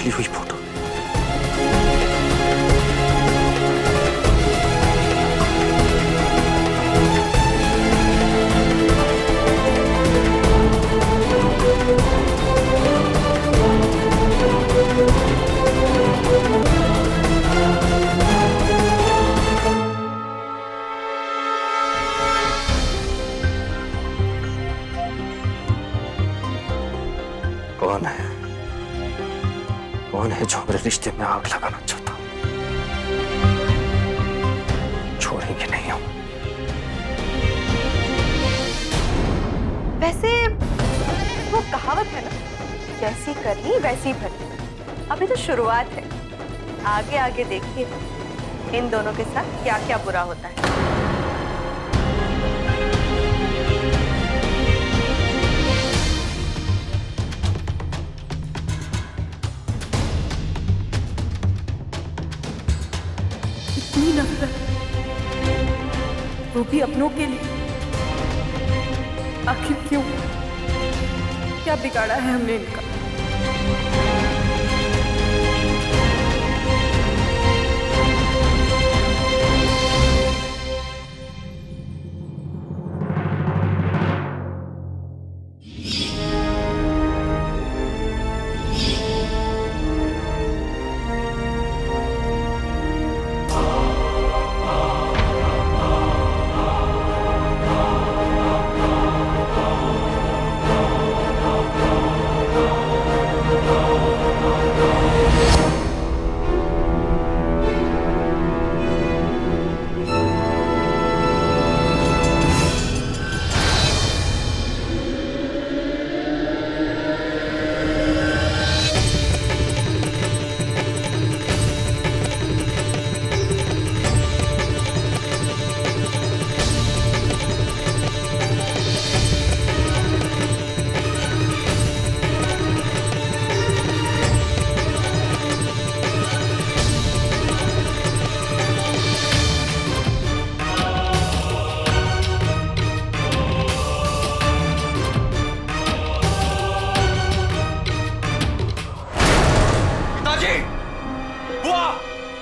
उछली हुई फोटो। कौन है? कौन है जो हमारे रिश्ते में आग लगाना चाहता? छोड़ेंगे नहीं हम। वैसे वो कहावत है ना, जैसी करनी वैसी भरनी। अभी तो शुरुआत है, आगे आगे देखिए इन दोनों के साथ क्या क्या बुरा होता है। इतनी नफरत, वो भी अपनों के लिए। आखिर क्यों? क्या बिगाड़ा है हमने इनका?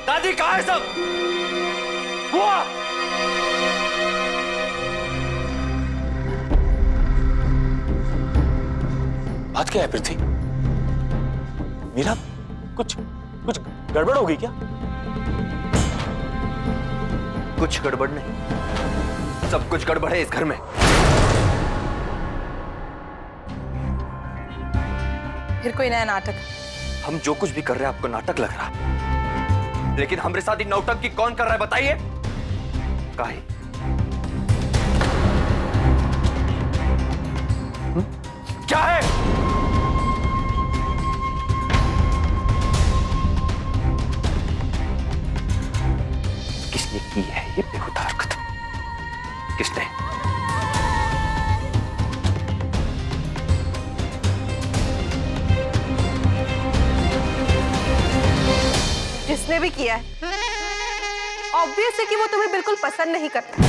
दादी कहाँ है सब? बुआ! बात क्या है पृथ्वी? मीरा, कुछ गड़बड़ हो गई क्या? कुछ गड़बड़ नहीं, सब कुछ गड़बड़ है इस घर में। फिर कोई नया नाटक? हम जो कुछ भी कर रहे हैं आपको नाटक लग रहा है, लेकिन हमारे साथ नौटंकी कौन कर रहा है बताइए? काहे? क्या है? किसने की है ये बेहुदा हरकत? किसने? जिसने भी किया है, ऑब्वियस है कि वो तुम्हें बिल्कुल पसंद नहीं करता।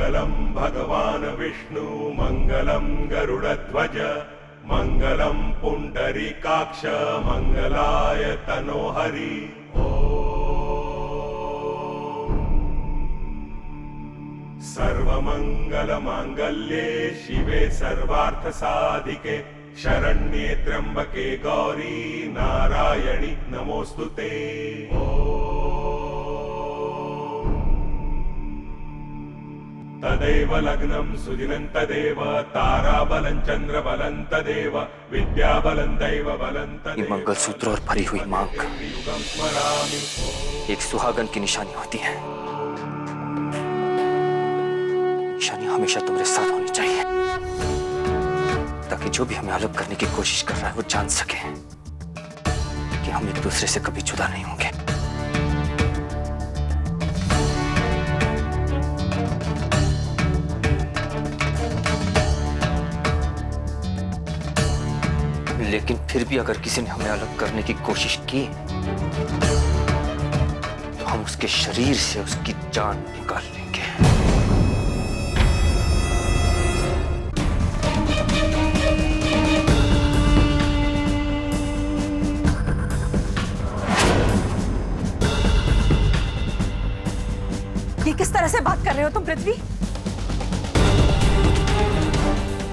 मंगलम भगवान विष्णु मंगलम गरुड़ध्वज मंगलम पुंडरीकाक्ष मंगलाय तनोहरि। सर्वमंगल मांगल्ये शिवे सर्वार्थ साधिके शरण्ये त्र्यंबके गौरी नारायणि नमोस्तुते। तदेव लग्नं सुदिनं तदेव ताराबलं चंद्रबलं तदेव विद्याबलं दैवबलं ये तदेव। मंगलसूत्र और भरी हुई मांग युगं स्मरामि। एक सुहागन की निशानी होती है। निशानी हमेशा तुम्हारे साथ होनी चाहिए, ताकि जो भी हमें अलग करने की कोशिश कर रहा है वो जान सके कि हम एक दूसरे से कभी जुदा नहीं होंगे। लेकिन फिर भी अगर किसी ने हमें अलग करने की कोशिश की तो हम उसके शरीर से उसकी जान निकाल लेंगे। ये किस तरह से बात कर रहे हो तुम पृथ्वी?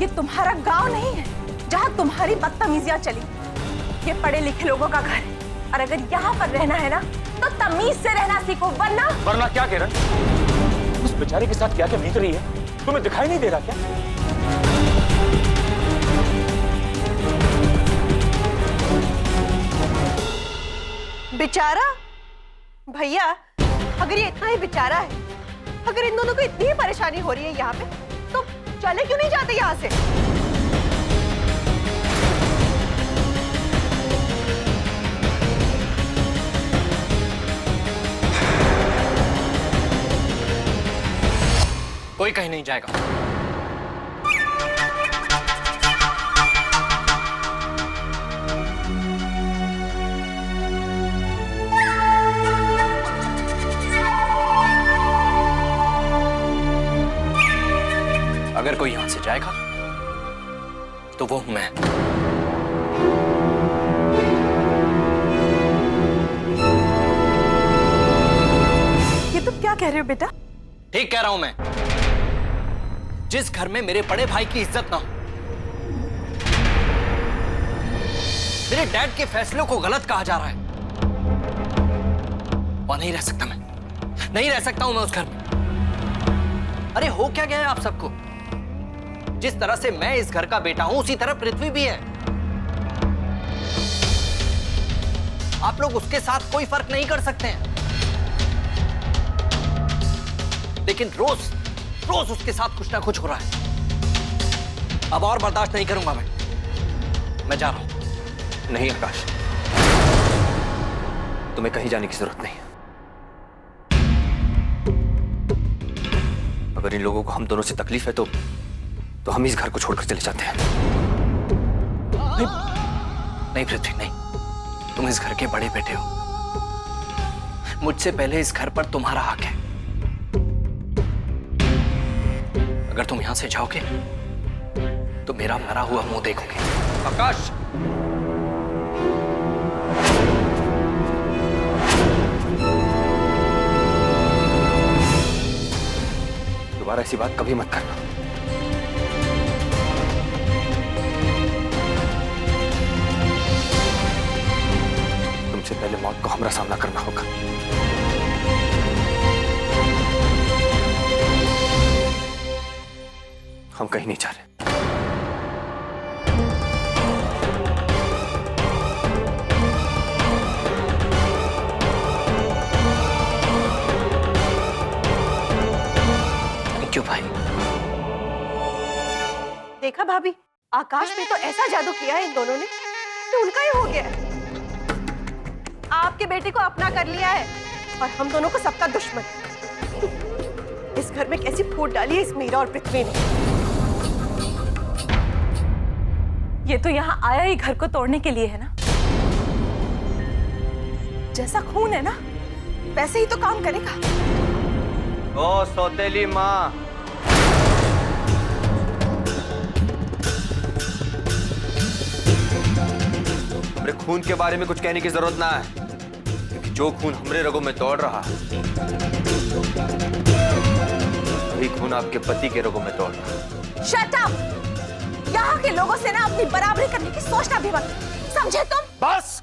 ये तुम्हारा गांव नहीं है जहां तुम्हारी बदतमीजियां चली। ये पढ़े लिखे लोगों का घर है, और अगर यहाँ पर रहना है ना तो तमीज से रहना सीखो, वरना क्या किरण? उस बेचारे के साथ क्या क्या बीत रही है, तुम्हें दिखाई नहीं दे रहा क्या? बेचारा भैया, अगर ये इतना ही बेचारा है, अगर इन दोनों को इतनी ही परेशानी हो रही है यहाँ पे, तो चले क्यों नहीं जाते यहाँ से? कोई कहीं नहीं जाएगा। अगर कोई यहां से जाएगा तो वो हूं मैं। ये तुम क्या कह रहे हो बेटा? ठीक कह रहा हूं मैं। जिस घर में मेरे बड़े भाई की इज्जत ना हो, मेरे डैड के फैसलों को गलत कहा जा रहा है, वहां नहीं रह सकता मैं। नहीं रह सकता हूं मैं उस घर में। अरे हो क्या गया है आप सबको? जिस तरह से मैं इस घर का बेटा हूं, उसी तरह पृथ्वी भी है। आप लोग उसके साथ कोई फर्क नहीं कर सकते हैं, लेकिन रोज रोज उसके साथ कुछ ना कुछ हो रहा है। अब और बर्दाश्त नहीं करूंगा मैं जा रहा हूं। नहीं आकाश, तुम्हें कहीं जाने की जरूरत नहीं है। अगर इन लोगों को हम दोनों से तकलीफ है तो हम इस घर को छोड़कर चले जाते हैं। नहीं पृथ्वी, नहीं। तुम इस घर के बड़े बेटे हो। मुझसे पहले इस घर पर तुम्हारा हक है। अगर तुम यहां से जाओगे तो मेरा मरा हुआ मुंह देखोगे। आकाश, दोबारा ऐसी बात कभी मत करना। तुमसे पहले मौत को हमारा सामना करना होगा। हम कहीं नहीं जा रहे। थैंक यू भाई। देखा भाभी, आकाश पे तो ऐसा जादू किया है इन दोनों ने कि उनका ही हो गया है। आपके बेटे को अपना कर लिया है और हम दोनों को सबका दुश्मन। इस घर में कैसी फूट डाली है इस मीरा और पृथ्वी ने। ये तो यहाँ आया ही घर को तोड़ने के लिए है ना। जैसा खून है ना, वैसे ही तो काम करेगा। ओ सौतेली माँ, हमरे खून के बारे में कुछ कहने की जरूरत ना है, क्योंकि जो खून हमरे रगों में दौड़ रहा है वही खून आपके पति के रगों में दौड़ रहा है। Shut up! यहाँ के लोगों से ना अपनी बराबरी करने की सोचना भी मत, समझे तुम? बस।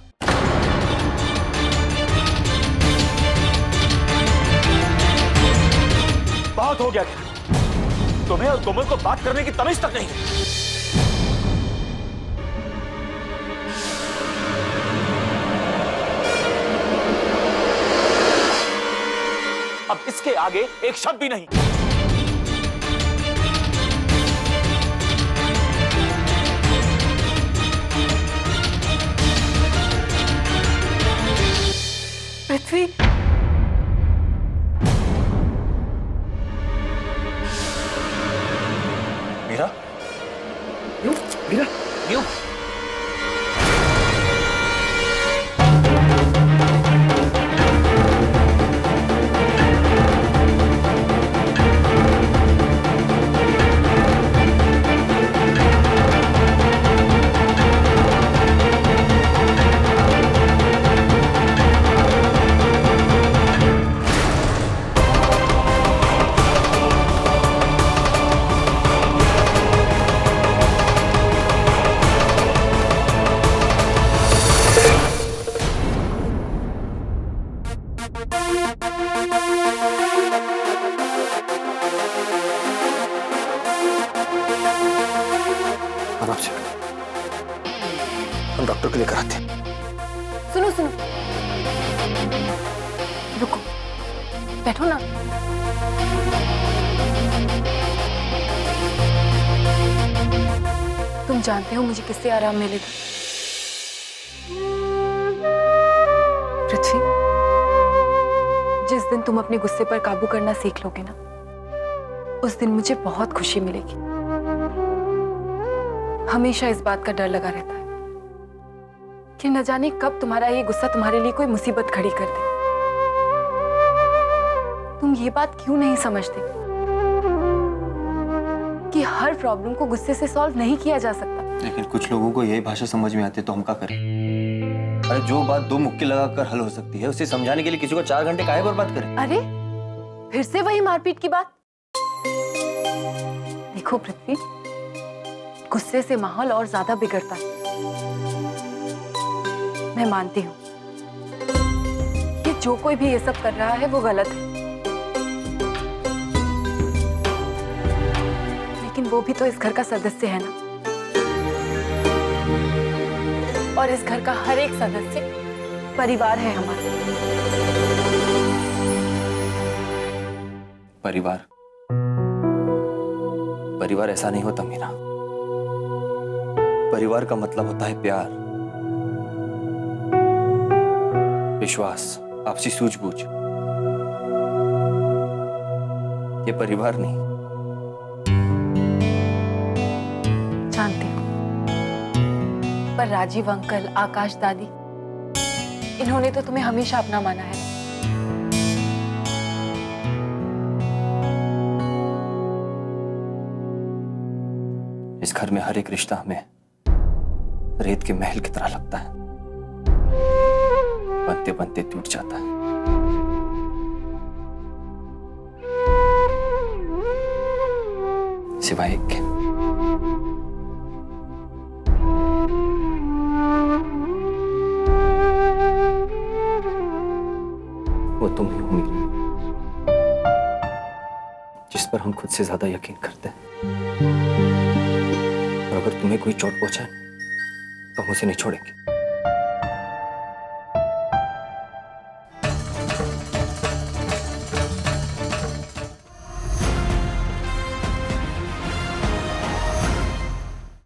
बहुत हो गया, तुम्हें और कोमल को बात करने की तमीज तक नहीं है। अब इसके आगे एक शब्द भी नहीं। पृथ्वी, मीरा, मीरा, क्यों? हम डॉक्टर को लेकर आते हैं। सुनो सुनो, रुको, बैठो ना। तुम जानते हो मुझे किससे आराम मिलेगा? पृथ्वी, जिस दिन तुम अपने गुस्से पर काबू करना सीख लोगे ना, उस दिन मुझे बहुत खुशी मिलेगी। हमेशा इस बात का डर लगा रहता है कि न जाने कब तुम्हारा ये गुस्सा तुम्हारे लिए कोई मुसीबत खड़ी कर दे। तुम ये बात क्यों नहीं समझते कि हर प्रॉब्लम को गुस्से से सॉल्व नहीं किया जा सकता? लेकिन कुछ लोगों को यही भाषा समझ में आती है, तो हम क्या करें? अरे जो बात दो मुक्के लगाकर हल हो सकती है, उसे समझाने के लिए किसी को 4 घंटे काहे बर्बाद करें? अरे फिर से वही मारपीट की बात। देखो पृथ्वी, गुस्से से माहौल और ज्यादा बिगड़ता है। मैं मानती हूँ कि जो कोई भी ये सब कर रहा है वो गलत है, लेकिन वो भी तो इस घर का सदस्य है ना, और इस घर का हर एक सदस्य परिवार है हमारा। परिवार? परिवार ऐसा नहीं होता मीरा। परिवार का मतलब होता है प्यार, विश्वास, आपसी सूझबूझ। ये परिवार नहीं। जानती हूँ, पर राजीव अंकल, आकाश दादी, इन्होंने तो तुम्हें हमेशा अपना माना है। इस घर में हर एक रिश्ता हमें रेत के महल की तरह लगता है, बनते बनते टूट जाता है। सिवाय एक के। वो तुम ही हो मीरा, जिस पर हम खुद से ज्यादा यकीन करते हैं। और अगर तुम्हें कोई चोट पहुंचाए तो हम उसे नहीं छोड़ेंगे।